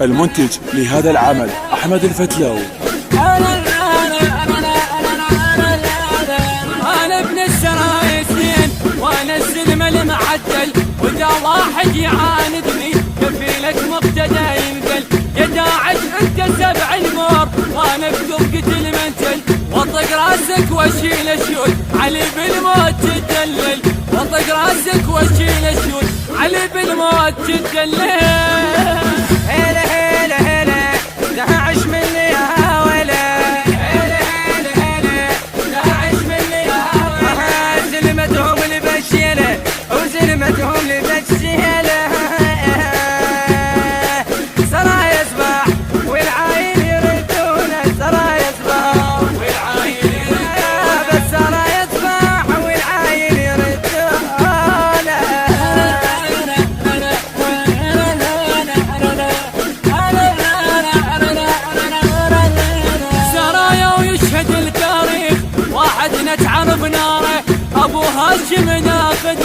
المنتج لهذا العمل أحمد الفتلاوي. أنا ابن السرايسين وأنا السلم المعدل، وإذا واحد يعاندني كفيلك مقتدى ينقل. يا داعش أنت سبع المور وأنا بقبقة المنتل، واطق راسك واشيل الشول علي بالموت تدلل، واطق راسك واشيل الشول علي بالموت تدلل. هلا هلا هلا داعش مني يا ولا، هلا هلا هلا داعش مني يا ولا. زلمتهم البشيلة وزلمتهم البشيلة، سرايا صباح والعايل يردونه، سرايا صباح والعايل يردونه، بس سرايا صباح والعايل يردونه. سرايا ويشهد التاريخ واحد نتعرف ناره، ابو هاشم ناخذ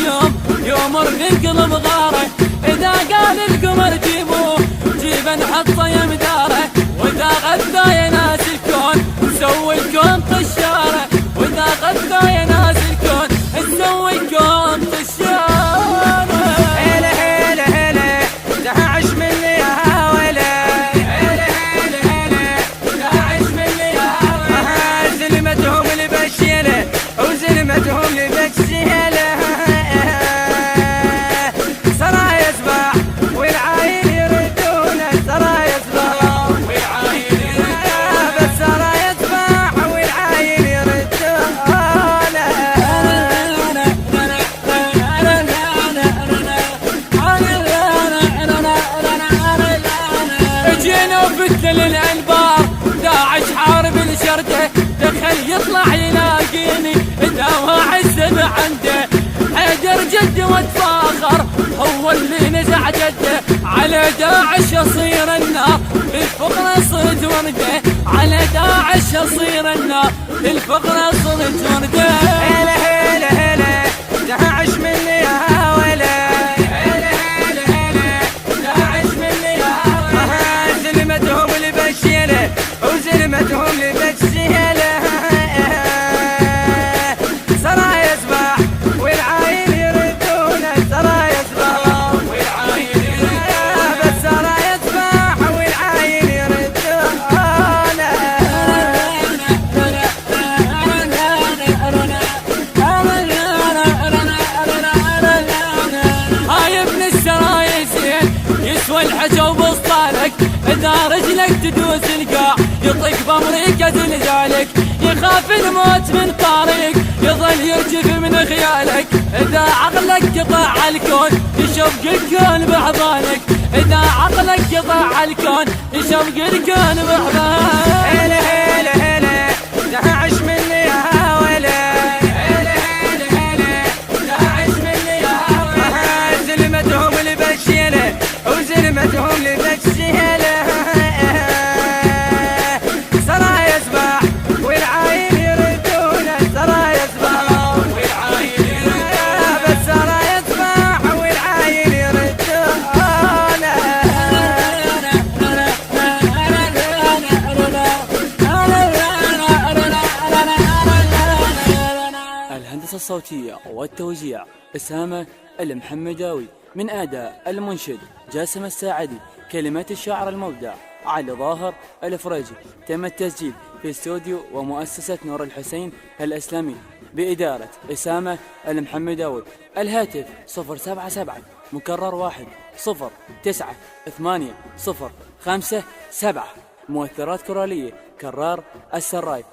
يوم نقلب غاره. اذا قال القمر جيبوه جيبه نحطه يمداره، واذا غدا يا ناس الكون نسوي الكون طشاره، واذا غدا يا ناس الكون نسوي الكون طشاره. هلا هلا هلا داعش مني يا ولا، هلا هلا هلا داعش مني يا ولا. زلمتهم البشيلة وزلمتهم البشيلة، سرايا صباح والعايل يردونه، سرايا صباح والعايل يردونه، بس سرايا صباح والعايل يردونه. جينا وفتل الانبار داعش حارب الشرده، دخل يطلع يلاقيني اذا ما عزب عنده. حيدر جد واتفاخر هو اللي نزع جده، على داعش اصير النار الفقره صرت ورده، على داعش اصير النار الفقره صرت ورده. هلا هلا هلا داعش مني يا ولا، هلا هلا هلا داعش مني يا ولا. زلمتهم البشيلة وزلمتهم البشيلة، سرايا صباح والعايل يردونه، سرايا صباح والعايل يردونه، بس سرايا صباح والعايل يردونه. هاي ابن السرايسين يسوى الحجا وبسطالك، اذا رجلك تدوس القاع يطق بامريكا زلزالك، يخاف الموت من طريق يظل يرجف من خيالك، اذا عقلك قطع الكون يشبق الكون بعضانك، اذا عقلك قطع الكون يشبق الكون بعضانك. هلا هلا هلا داعش مني يا ولا، هلا هلا هلا داعش مني يا ولا. زلمتهم البشيلة وزلمتهم البشيلة، سرايا صباح والعايل يردونه، سرايا صباح والعايل يردونه، بس سرايا صباح والعايل يردونه. الهندسة الصوتية والتوزيع أسامة المحمداوي، من أداء المنشد جاسم الساعدي، كلمات الشاعر المبدع علي ظاهر الفريجي. تم التسجيل في استوديو ومؤسسة نور الحسين الإسلامي بإدارة أسامة المحمداوي. الهاتف 077 مكرر 1 0 9 8 0 5 7. مؤثرات كورالية كرار السراي.